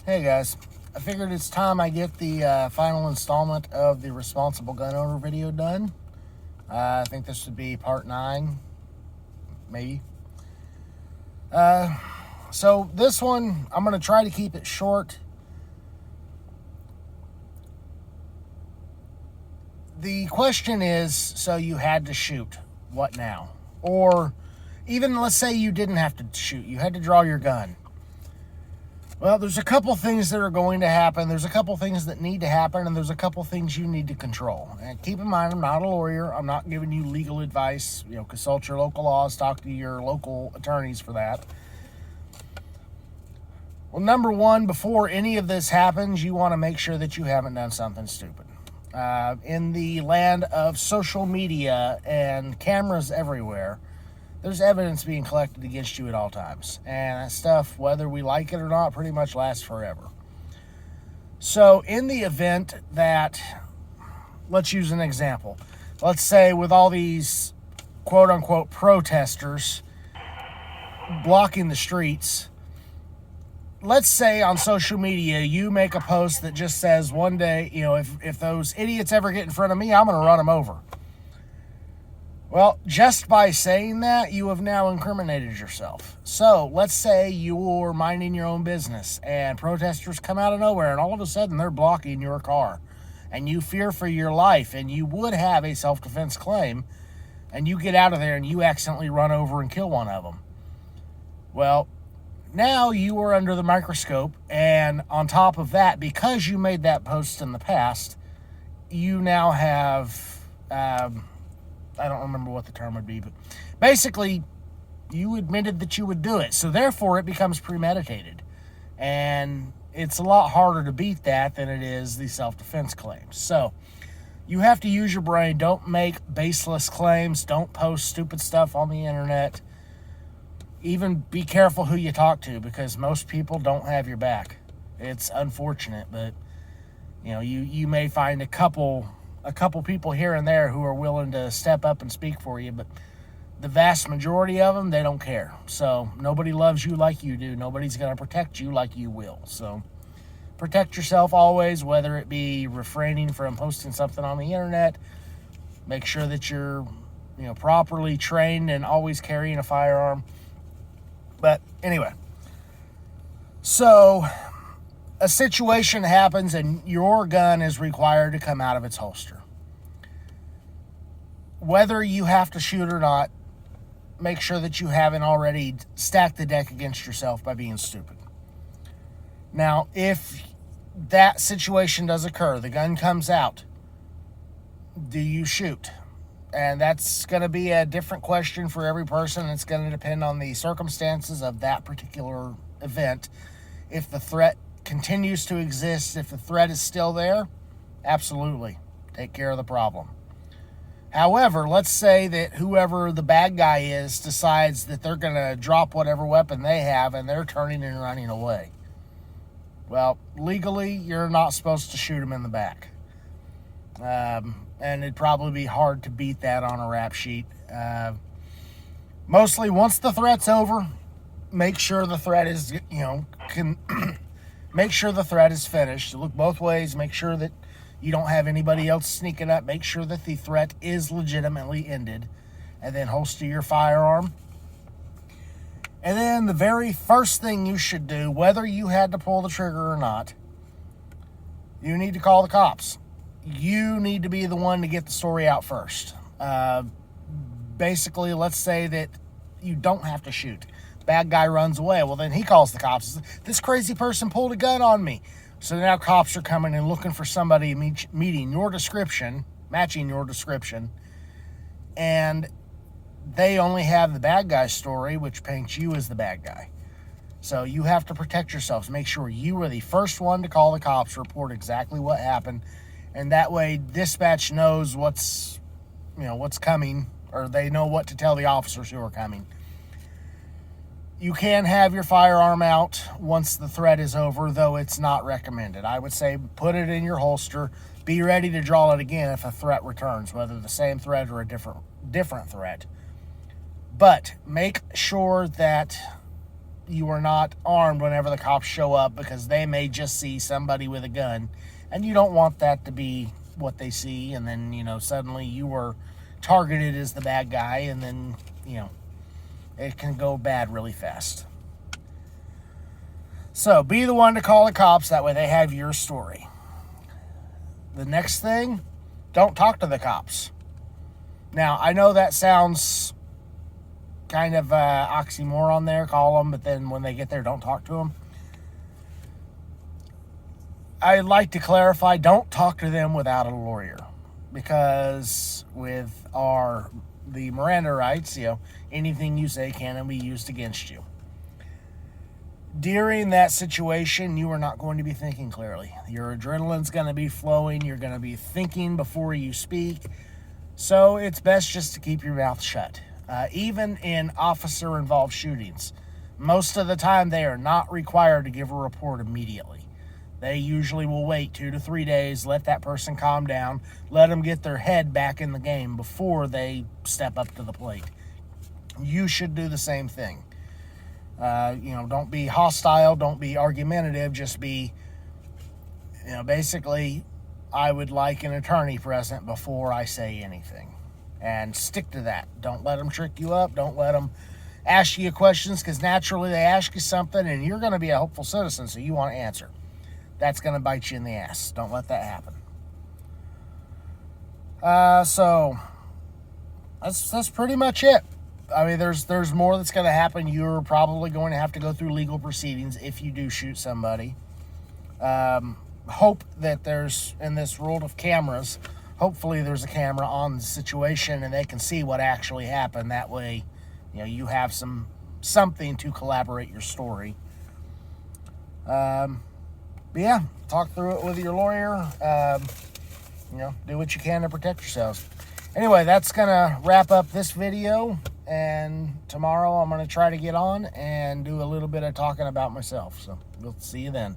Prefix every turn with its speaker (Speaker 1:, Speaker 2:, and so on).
Speaker 1: Hey guys, I figured it's time I get the final installment of the responsible gun owner video done. I think this would be part 9, maybe. So this one, I'm going to try to keep it short. The question is, so you had to shoot, what now? Or even let's say you didn't have to shoot, you had to draw your gun. Well, there's a couple things that are going to happen. There's a couple things that need to happen, and there's a couple things you need to control. And keep in mind, I'm not a lawyer. I'm not giving you legal advice. Consult your local laws, talk to your local attorneys for that. Well, number one, before any of this happens, you want to make sure that you haven't done something stupid. In the land of social media and cameras everywhere, there's evidence being collected against you at all times. And that stuff, whether we like it or not, pretty much lasts forever. So in the event that, let's use an example. Let's say with all these quote-unquote protesters blocking the streets, let's say on social media you make a post that just says one day, if those idiots ever get in front of me, I'm going to run them over. Well, just by saying that, you have now incriminated yourself. So let's say you're minding your own business and protesters come out of nowhere and all of a sudden they're blocking your car and you fear for your life and you would have a self-defense claim and you get out of there and you accidentally run over and kill one of them. Well, now you are under the microscope, and on top of that, because you made that post in the past, you now have... I don't remember what the term would be, but basically you admitted that you would do it. So therefore it becomes premeditated. And it's a lot harder to beat that than it is the self-defense claims. So you have to use your brain. Don't make baseless claims. Don't post stupid stuff on the internet. Even be careful who you talk to, because most people don't have your back. It's unfortunate, but you may find a couple people here and there who are willing to step up and speak for you, but the vast majority of them, they don't care. So nobody loves you like you do. Nobody's going to protect you like you will. So protect yourself always, whether it be refraining from posting something on the internet. Make sure that you're properly trained and always carrying a firearm. But anyway, so a situation happens and your gun is required to come out of its holster. Whether you have to shoot or not, make sure that you haven't already stacked the deck against yourself by being stupid. Now, if that situation does occur, the gun comes out, do you shoot? And that's going to be a different question for every person. It's going to depend on the circumstances of that particular event. If the threat continues to exist, if the threat is still there, absolutely, take care of the problem. However, let's say that whoever the bad guy is decides that they're going to drop whatever weapon they have and they're turning and running away. Well, legally, you're not supposed to shoot them in the back. And it'd probably be hard to beat that on a rap sheet. Mostly, once the threat's over, make sure the threat is, make sure the threat is finished. Look both ways. Make sure that you don't have anybody else sneaking up. Make sure that the threat is legitimately ended. And then holster your firearm. And then the very first thing you should do, whether you had to pull the trigger or not, you need to call the cops. You need to be the one to get the story out first. Basically, let's say that you don't have to shoot. Bad guy runs away. Well, then he calls the cops. This crazy person pulled a gun on me. So now cops are coming and looking for somebody meeting your description, matching your description. And they only have the bad guy's story, which paints you as the bad guy. So you have to protect yourselves. Make sure you are the first one to call the cops, report exactly what happened. And that way dispatch knows what's coming, or they know what to tell the officers who are coming. You can have your firearm out once the threat is over, though it's not recommended. I would say put it in your holster. Be ready to draw it again if a threat returns, whether the same threat or a different threat. But make sure that you are not armed whenever the cops show up, because they may just see somebody with a gun, and you don't want that to be what they see, and then, suddenly you were targeted as the bad guy, and then, it can go bad really fast. So be the one to call the cops. That way they have your story. The next thing, don't talk to the cops. Now, I know that sounds kind of oxymoron there, call them, but then when they get there, don't talk to them. I'd like to clarify, don't talk to them without a lawyer, because with the Miranda rights, anything you say can be used against you. During that situation, you are not going to be thinking clearly. Your adrenaline's going to be flowing. You're going to be thinking before you speak. So it's best just to keep your mouth shut. Even in officer-involved shootings, most of the time they are not required to give a report immediately. They usually will wait 2 to 3 days, let that person calm down, let them get their head back in the game before they step up to the plate. You should do the same thing. Don't be hostile, don't be argumentative, just be, basically, I would like an attorney present before I say anything. And stick to that. Don't let them trick you up. Don't let them ask you questions, because naturally they ask you something and you're going to be a hopeful citizen, so you want to answer. That's going to bite you in the ass. Don't let that happen. So that's pretty much it. I mean, there's more that's going to happen. You're probably going to have to go through legal proceedings if you do shoot somebody. Hope that there's, in this world of cameras, hopefully there's a camera on the situation and they can see what actually happened. That way, you have something to collaborate your story. But yeah, talk through it with your lawyer. Do what you can to protect yourselves. Anyway, that's going to wrap up this video. And tomorrow I'm going to try to get on and do a little bit of talking about myself. So we'll see you then.